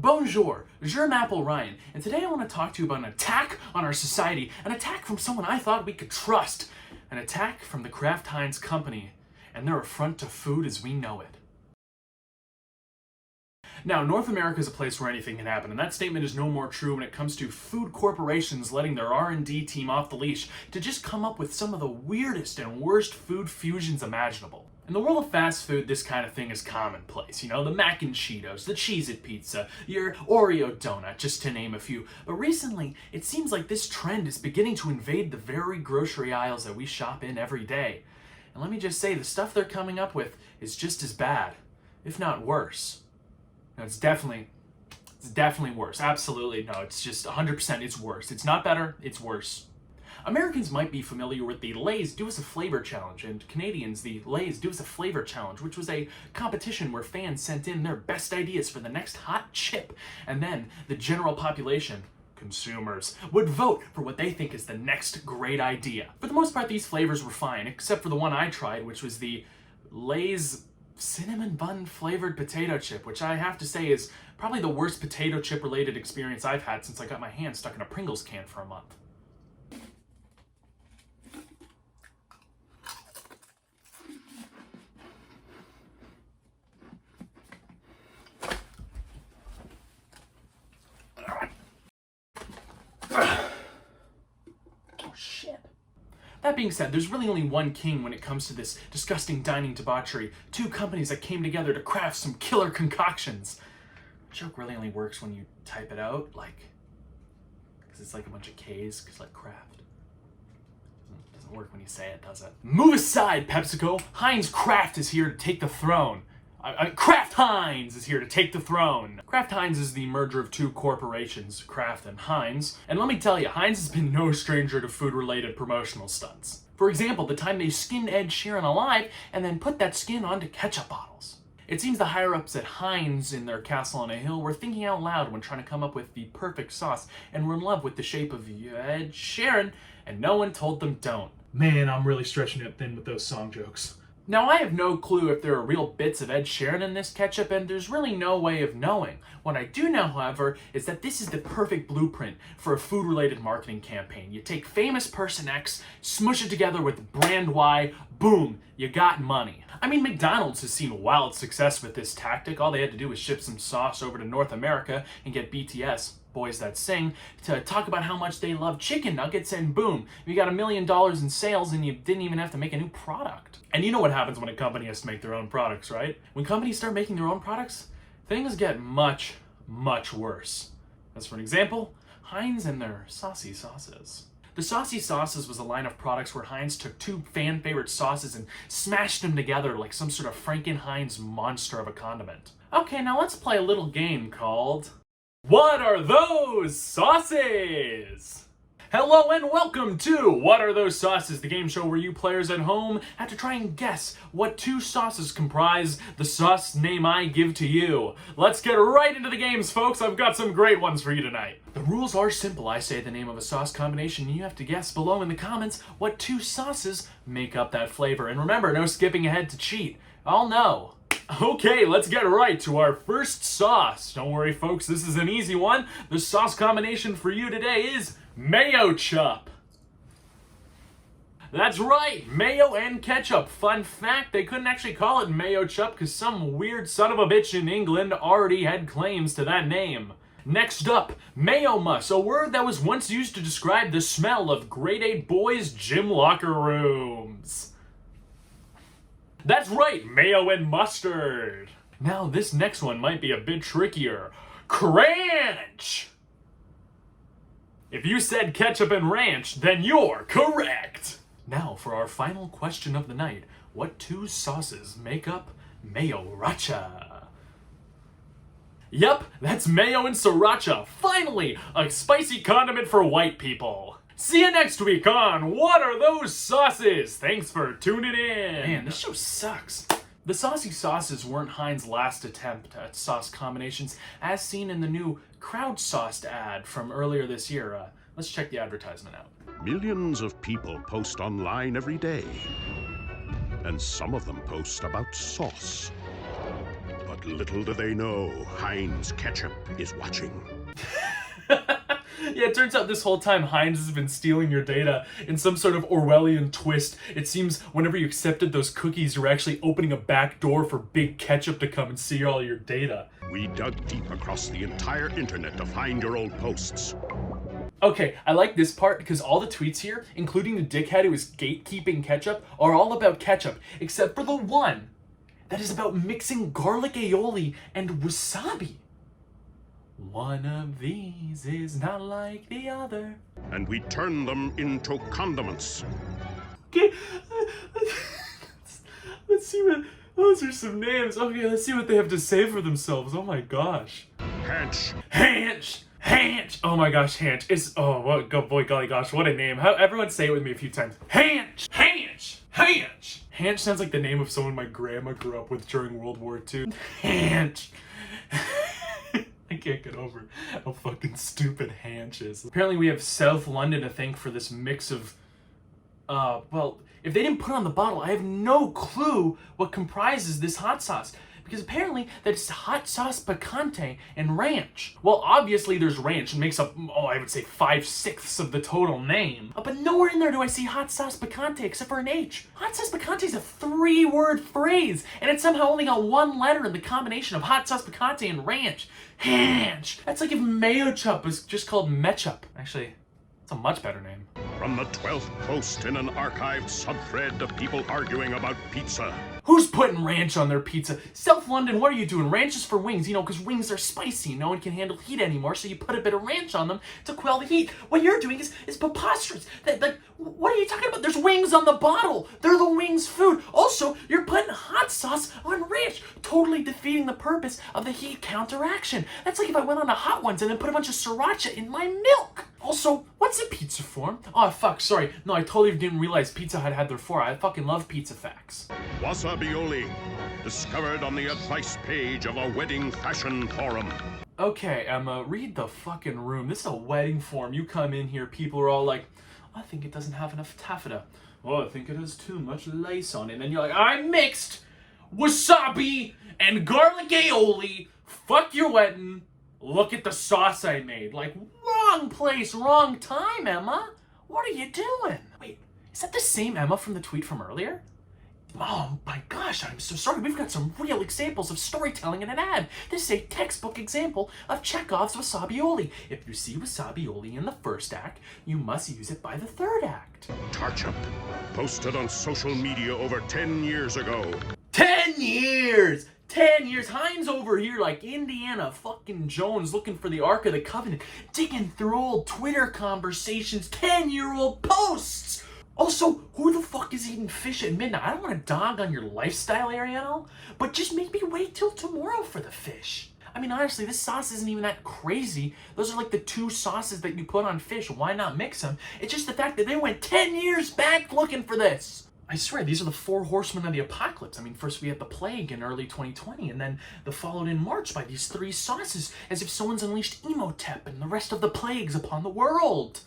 Bonjour, je m'appelle Ryan, and today I want to talk to you about an attack on our society, an attack from someone I thought we could trust, an attack from the Kraft Heinz company, and their affront to food as we know it. Now, North America is a place where anything can happen, and that statement is no more true when it comes to food corporations letting their R&D team off the leash to just come up with some of the weirdest and worst food fusions imaginable. In the world of fast food, this kind of thing is commonplace. You know, the mac and Cheetos, the Cheez-It pizza, your Oreo donut, just to name a few. But recently, it seems like this trend is beginning to invade the very grocery aisles that we shop in every day. And let me just say, the stuff they're coming up with is just as bad, if not worse. No, it's definitely worse. Absolutely, no, it's just 100%, it's worse. It's not better, it's worse. Americans might be familiar with the Lay's Do Us a Flavor Challenge, and Canadians the Lay's Do Us a Flavor Challenge, which was a competition where fans sent in their best ideas for the next hot chip, and then the general population, consumers, would vote for what they think is the next great idea. For the most part, these flavors were fine, except for the one I tried, which was the Lay's cinnamon bun flavored potato chip, which I have to say is probably the worst potato chip related experience I've had since I got my hand stuck in a Pringles can for a month. That being said, there's really only one king when it comes to this disgusting dining debauchery. Two companies that came together to craft some killer concoctions. The joke really only works when you type it out, because it's like a bunch of K's, because like Kraft. Doesn't work when you say it, does it? Move aside, PepsiCo. Heinz Kraft is here to take the throne. Kraft Heinz is here to take the throne. Kraft Heinz is the merger of two corporations, Kraft and Heinz. And let me tell you, Heinz has been no stranger to food-related promotional stunts. For example, the time they skinned Ed Sheeran alive and then put that skin onto ketchup bottles. It seems the higher-ups at Heinz in their castle on a hill were thinking out loud when trying to come up with the perfect sauce and were in love with the shape of Ed Sheeran, and no one told them don't. Man, I'm really stretching it thin with those song jokes. Now, I have no clue if there are real bits of Ed Sheeran in this ketchup, and there's really no way of knowing. What I do know, however, is that this is the perfect blueprint for a food-related marketing campaign. You take famous person X, smush it together with brand Y, boom, you got money. I mean, McDonald's has seen wild success with this tactic. All they had to do was ship some sauce over to North America and get BTS, Boys That Sing, to talk about how much they love chicken nuggets, and boom, you got $1 million in sales and you didn't even have to make a new product. And you know what happens when a company has to make their own products, right? When companies start making their own products, things get much, much worse. As for an example, Heinz and their saucy sauces. The saucy sauces was a line of products where Heinz took two fan favorite sauces and smashed them together like some sort of Frankenheinz monster of a condiment. Okay, now let's play a little game called What Are Those Sauces? Hello and welcome to What Are Those Sauces, the game show where you players at home have to try and guess what two sauces comprise the sauce name I give to you. Let's get right into the games, folks. I've got some great ones for you tonight. The rules are simple. I say the name of a sauce combination and you have to guess below in the comments what two sauces make up that flavor. And remember, no skipping ahead to cheat. I'll know. Okay, let's get right to our first sauce. Don't worry, folks, this is an easy one. The sauce combination for you today is mayo chup. That's right, mayo and ketchup. Fun fact, they couldn't actually call it mayo chup because some weird son of a bitch in England already had claims to that name. Next up, mayo muss, a word that was once used to describe the smell of grade 8 boys' gym locker rooms. That's right, mayo and mustard. Now this next one might be a bit trickier. Cranch! If you said ketchup and ranch, then you're correct! Now for our final question of the night. What two sauces make up mayo-racha? Yep, that's mayo and sriracha. Finally, a spicy condiment for white people. See you next week on What Are Those Sauces? Thanks for tuning in. Man, this show sucks. The saucy sauces weren't Heinz's last attempt at sauce combinations, as seen in the new crowdsourced ad from earlier this year. Let's check the advertisement out. Millions of people post online every day, and some of them post about sauce. But But little do they know, Heinz ketchup is watching. Yeah, it turns out this whole time Heinz has been stealing your data in some sort of Orwellian twist. It seems whenever you accepted those cookies, you were actually opening a back door for Big Ketchup to come and see all your data. We dug deep across the entire internet to find your old posts. Okay, I like this part because all the tweets here, including the dickhead who is gatekeeping ketchup, are all about ketchup, except for the one that is about mixing garlic aioli and wasabi. One of these is not like the other. And we turn them into condiments. Okay, let's see what, those are some names. Okay, let's see what they have to say for themselves. Oh my gosh. Hanch. Hanch. Hanch. Oh my gosh, Hanch. It's, oh, what, oh boy, golly gosh, what a name. How, everyone say it with me a few times. Hanch. Hanch. Hanch. Hanch sounds like the name of someone my grandma grew up with during World War II. Hanch. I can't get over how fucking stupid Hanch is. Apparently we have South London to thank for this mix of, well, if they didn't put it on the bottle, I have no clue what comprises this hot sauce. Because apparently that's hot sauce picante and ranch. Well, obviously there's ranch. It makes up, oh, I would say 5/6 of the total name. But nowhere in there do I see hot sauce picante except for an H. Hot sauce picante is a 3-word phrase, and it somehow only got 1 letter in the combination of hot sauce picante and ranch. Hanch. That's like if mayo chup was just called metchup. Actually, it's a much better name. From the 12th post in an archived subthread of people arguing about pizza. Who's putting ranch on their pizza? South London, what are you doing? Ranch is for wings, you know, because wings are spicy. No one can handle heat anymore, so you put a bit of ranch on them to quell the heat. What you're doing is preposterous. What are you talking about? There's wings on the bottle. They're the wings food. Also, you're putting hot sauce on ranch, totally defeating the purpose of the heat counteraction. That's like if I went on to Hot Ones and then put a bunch of sriracha in my milk. Also, what's a pizza form? Oh, fuck, sorry. No, I totally didn't realize Pizza Hut had their 4. I fucking love pizza facts. Wasabioli, discovered on the advice page of a wedding fashion forum. Okay, Emma, read the fucking room. This is a wedding forum. You come in here, people are all like, I think it doesn't have enough taffeta. Oh, I think it has too much lace on it. And then you're like, I mixed wasabi and garlic aioli. Fuck your wedding. Look at the sauce I made. Like, wrong place, wrong time, Emma. What are you doing? Wait, is that the same Emma from the tweet from earlier? Oh my gosh, I'm so sorry. We've got some real examples of storytelling in an ad. This is a textbook example of Chekhov's wasabioli. If you see wasabioli in the first act, you must use it by the third act. Tarchup, posted on social media over 10 years ago. 10 years! 10 years. Heinz over here like Indiana fucking Jones looking for the Ark of the Covenant, digging through old Twitter conversations, 10-year-old posts. Also, who the fuck is eating fish at midnight? I don't want to dog on your lifestyle, Ariel, but just make me wait till tomorrow for the fish. I mean, honestly, this sauce isn't even that crazy. Those are like the 2 sauces that you put on fish. Why not mix them? It's just the fact that they went 10 years back looking for this. I swear, these are the 4 horsemen of the apocalypse. I mean, first we had the plague in early 2020, and then followed in March by these 3 sauces, as if someone's unleashed Emotep and the rest of the plagues upon the world.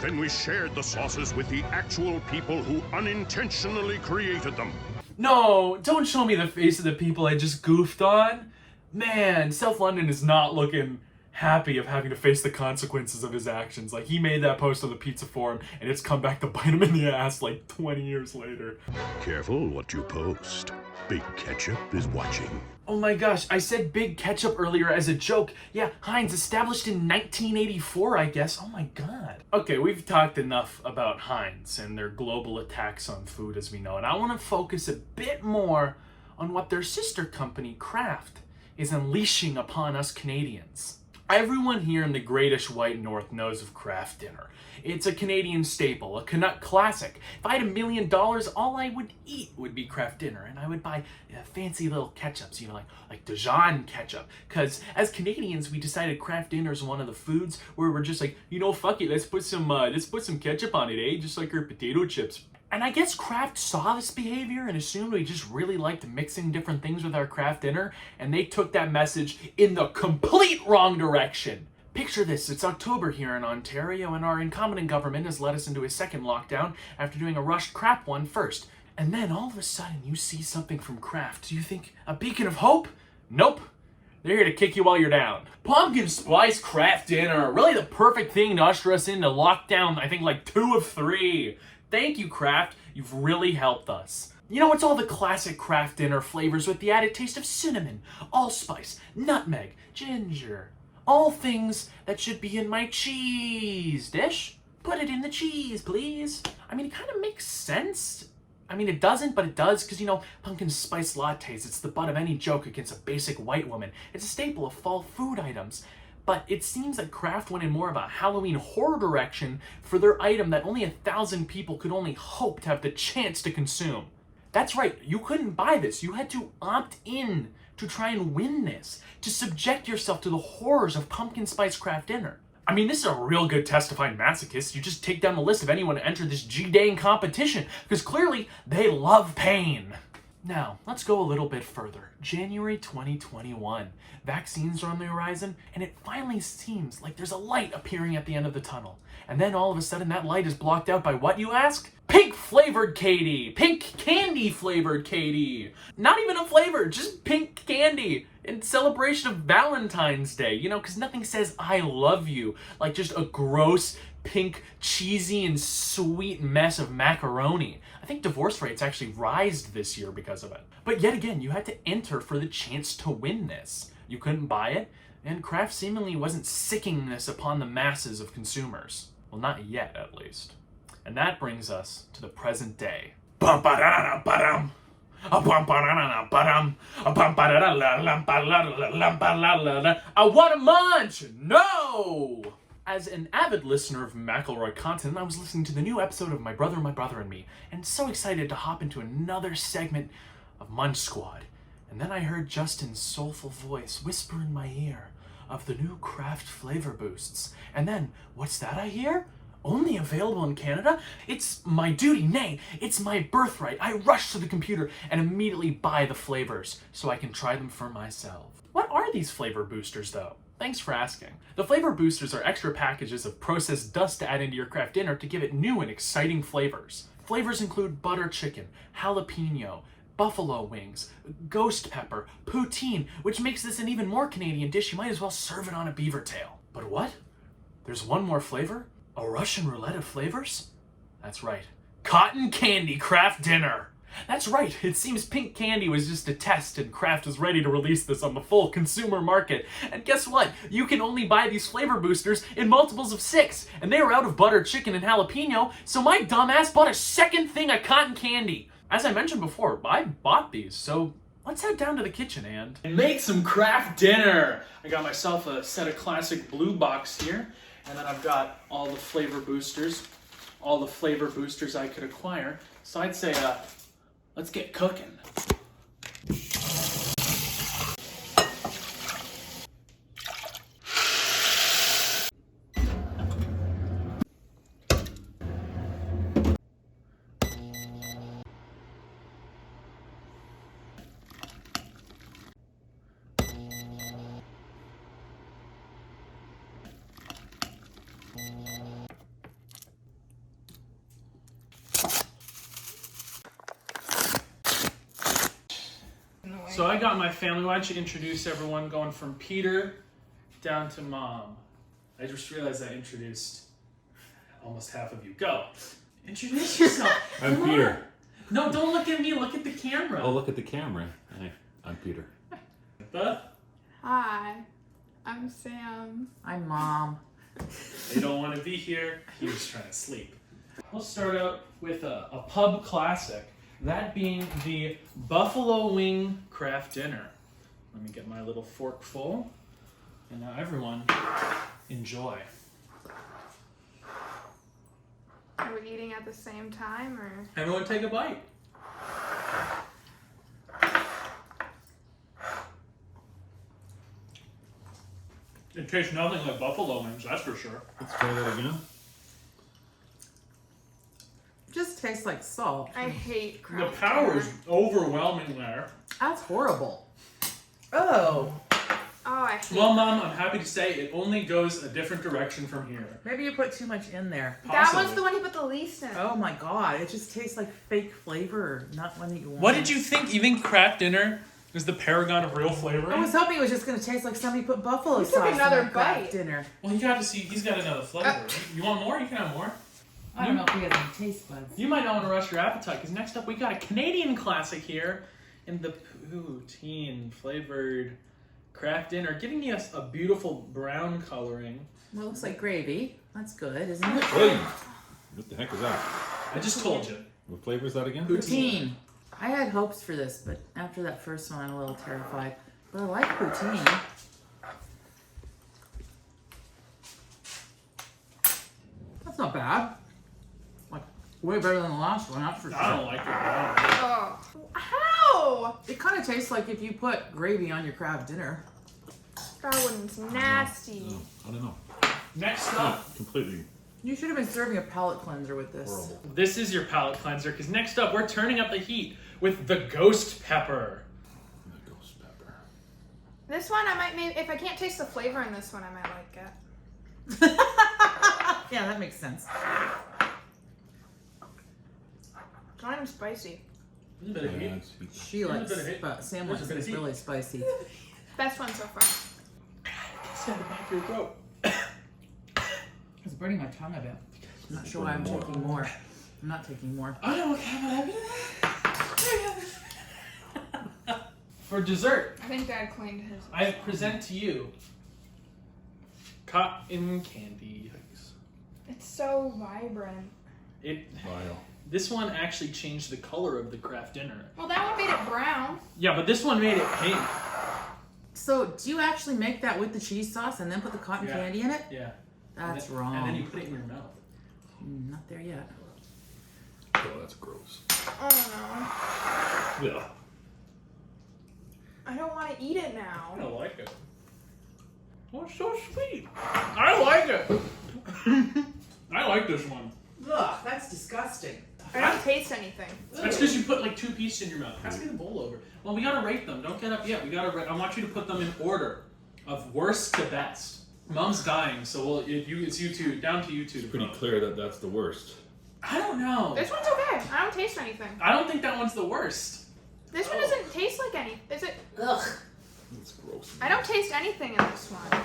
Then we shared the sauces with the actual people who unintentionally created them. No, don't show me the face of the people I just goofed on. Man, South London is not looking happy of having to face the consequences of his actions. Like, he made that post on the pizza forum, and it's come back to bite him in the ass like 20 years later. Careful what you post. Big Ketchup is watching. Oh my gosh, I said Big Ketchup earlier as a joke. Yeah, Heinz, established in 1984, I guess. Oh my god. Okay, we've talked enough about Heinz and their global attacks on food as we know it. I want to focus a bit more on what their sister company, Kraft, is unleashing upon us Canadians. Everyone here in the Greatish White North knows of Kraft Dinner. It's a Canadian staple, a Canuck classic. If I had $1 million, all I would eat would be Kraft Dinner, and I would buy fancy little ketchups, you know, like Dijon ketchup. Because as Canadians, we decided Kraft Dinner is one of the foods where we're just like, you know, fuck it, let's put some ketchup on it, eh? Just like our potato chips. And I guess Kraft saw this behavior and assumed we just really liked mixing different things with our Kraft Dinner, and they took that message in the complete wrong direction. Picture this, it's October here in Ontario, and our incompetent government has led us into a second lockdown after doing a rushed crap one first. And then all of a sudden you see something from Kraft. Do you think a beacon of hope? Nope. They're here to kick you while you're down. Pumpkin spice Kraft dinner. Really the perfect thing to usher us into lockdown, I think like 2 of 3. Thank you, Kraft. You've really helped us. You know, it's all the classic Kraft dinner flavors with the added taste of cinnamon, allspice, nutmeg, ginger. All things that should be in my cheese dish. Put it in the cheese, please. I mean, it kind of makes sense. I mean, it doesn't, but it does, because, you know, pumpkin spice lattes, it's the butt of any joke against a basic white woman. It's a staple of fall food items. But it seems that Kraft went in more of a Halloween horror direction for their item that only 1,000 people could only hope to have the chance to consume. That's right, you couldn't buy this. You had to opt in to try and win this, to subject yourself to the horrors of pumpkin spice Kraft dinner. I mean, this is a real good test to find masochists. You just take down the list of anyone to enter this G-Dang competition, because clearly they love pain. Now, let's go a little bit further. January 2021. Vaccines are on the horizon, and it finally seems like there's a light appearing at the end of the tunnel. And then all of a sudden that light is blocked out by what, you ask? Pink flavored Katie! Pink candy flavored Katie! Not even a flavor, just pink candy! In celebration of Valentine's Day, you know, because nothing says I love you like just a gross, pink, cheesy, and sweet mess of macaroni. I think divorce rates actually rised this year because of it. But yet again, you had to enter for the chance to win this. You couldn't buy it, and Kraft seemingly wasn't sicking this upon the masses of consumers. Well, not yet, at least. And that brings us to the present day. What a munch! No! As an avid listener of McElroy content, I was listening to the new episode of My Brother, and Me, and so excited to hop into another segment of Munch Squad. And then I heard Justin's soulful voice whisper in my ear of the new Kraft flavor boosts. And then, what's that I hear? Only available in Canada? It's my duty, nay, it's my birthright. I rush to the computer and immediately buy the flavors so I can try them for myself. What are these flavor boosters, though? Thanks for asking. The flavor boosters are extra packages of processed dust to add into your Kraft dinner to give it new and exciting flavors. Flavors include butter chicken, jalapeno, buffalo wings, ghost pepper, poutine, which makes this an even more Canadian dish. You might as well serve it on a beaver tail. But what? There's one more flavor? A Russian roulette of flavors? That's right. Cotton candy Kraft dinner. That's right, it seems pink candy was just a test and Kraft is ready to release this on the full consumer market. And guess what? You can only buy these flavor boosters in multiples of 6, and they were out of butter chicken and jalapeno, so my dumbass bought a second thing of cotton candy. As I mentioned before, I bought these, so let's head down to the kitchen and make some Kraft dinner. I got myself a set of classic blue box here, and then I've got all the flavor boosters I could acquire. So I'd say, let's get cooking. So I got my family. Why don't you introduce everyone, going from Peter down to Mom? I just realized I introduced almost half of you. Go. Introduce yourself. I'm Peter. No, don't look at me. Look at the camera. Oh, look at the camera. Hi, I'm Peter. Beth? Hi, I'm Sam. I'm Mom. They don't want to be here. He was trying to sleep. We'll start out with a pub classic. That being the buffalo wing Kraft dinner. Let me get my little fork full. And now everyone, enjoy. Are we eating at the same time, or? Everyone take a bite. It tastes nothing like buffalo wings, that's for sure. Let's try that again. Just tastes like salt. I hate The Kraft power dinner. is overwhelming there. That's horrible. Oh, Oh, I hate Well, Mom, I'm happy to say it only goes a different direction from here. maybe you put too much in there. That Possibly. was the one you put the least in. Oh my god, it just tastes like fake flavor, not one that you want. What did you think? You think Kraft dinner Is the paragon of real flavor. I was hoping it was just gonna taste like somebody put buffalo took sauce another in their Kraft bite. dinner. Well, you got to see. He's got another flavor. You want more? You can have more. I don't know if he has any taste buds. You might not want to rush your appetite because next up we got a Canadian classic here in the poutine flavored Kraft dinner, giving us a beautiful brown coloring. Well, it looks like gravy. That's good, isn't it? Hey! What the heck is that? I just told you. What flavor is that again? Poutine. I had hopes for this, but after that first one, I'm a little terrified. But I like poutine. That's not bad. Like, way better than the last one, that's for sure. I don't like it at all. Oh. How? It kind of tastes like if you put gravy on your Kraft dinner. That one's nasty. No, I don't know. Next Not up, completely You should have been serving a palate cleanser with this. horrible. this is your palate cleanser because next up we're turning up the heat with the ghost pepper. The ghost pepper. This one I might maybe if I can't taste the flavor in this one I might like it. Yeah, that makes sense. It's not even spicy. There's a bit of Yeah, heat. it's heat. She There's a likes, bit of heat. but Sam There's a likes bit of it's heat. really spicy. Best one so far. It's down the back of your throat. It's burning my tongue a bit. I'm not sure why I'm taking more. I'm not taking more. I don't know what happened to that. For dessert, I think Dad cleaned his. I present to you cotton candy. It's so vibrant. Vile. This one actually changed the color of the Kraft dinner. Well, that one made it brown. Yeah, but this one made it pink. So, do you actually make that with the cheese sauce and then put the cotton Yeah. candy in it? Yeah. That's and then, wrong. And then you put it in your mouth. Not there yet. Oh, that's gross. Oh no. Yeah. I don't want to eat it I now. don't like it. Oh, it's so sweet. I like it. I like this one. Ugh, that's disgusting. I don't taste anything. That's because you put like 2 pieces in your mouth. Pass me the bowl over. Well, we gotta rate them. Don't get up yet. We gotta rate. I want you to put them in order of worst to best. Mom's dying, so it's you two. Down to you two. It's pretty clear that that's the worst. I don't know. This one's okay. I don't taste anything. I don't think that one's the worst. This one doesn't taste like any. Is it? Ugh. It's gross. I don't taste anything in this one.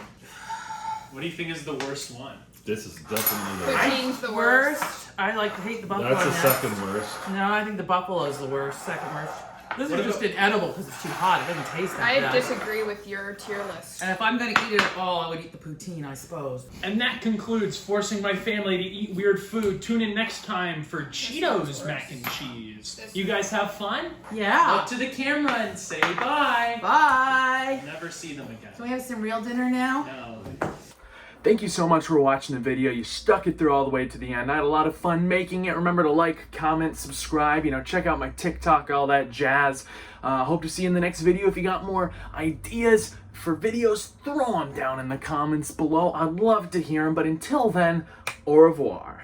What do you think is the worst one? This is definitely the Poutine's the worst. I hate the buffalo. That's the nuts. second worst. No, I think the buffalo is the worst. Second worst. This What is just inedible because it's too hot. It doesn't taste that I bad. disagree with your tier list. And if I'm going to eat it at all, I would eat the poutine, I suppose. And that concludes forcing my family to eat weird food. Tune in next time for Cheetos mac and cheese. You guys have fun? Yeah. Look to the camera and say bye. Bye. Never see them again. Can we have some real dinner now? No. Thank you so much for watching the video. You stuck it through all the way to the end. I had a lot of fun making it. Remember to like, comment, subscribe, check out my TikTok, all that jazz. Hope to see you in the next video. If you got more ideas for videos, throw them down in the comments below. I'd love to hear them, but until then, au revoir.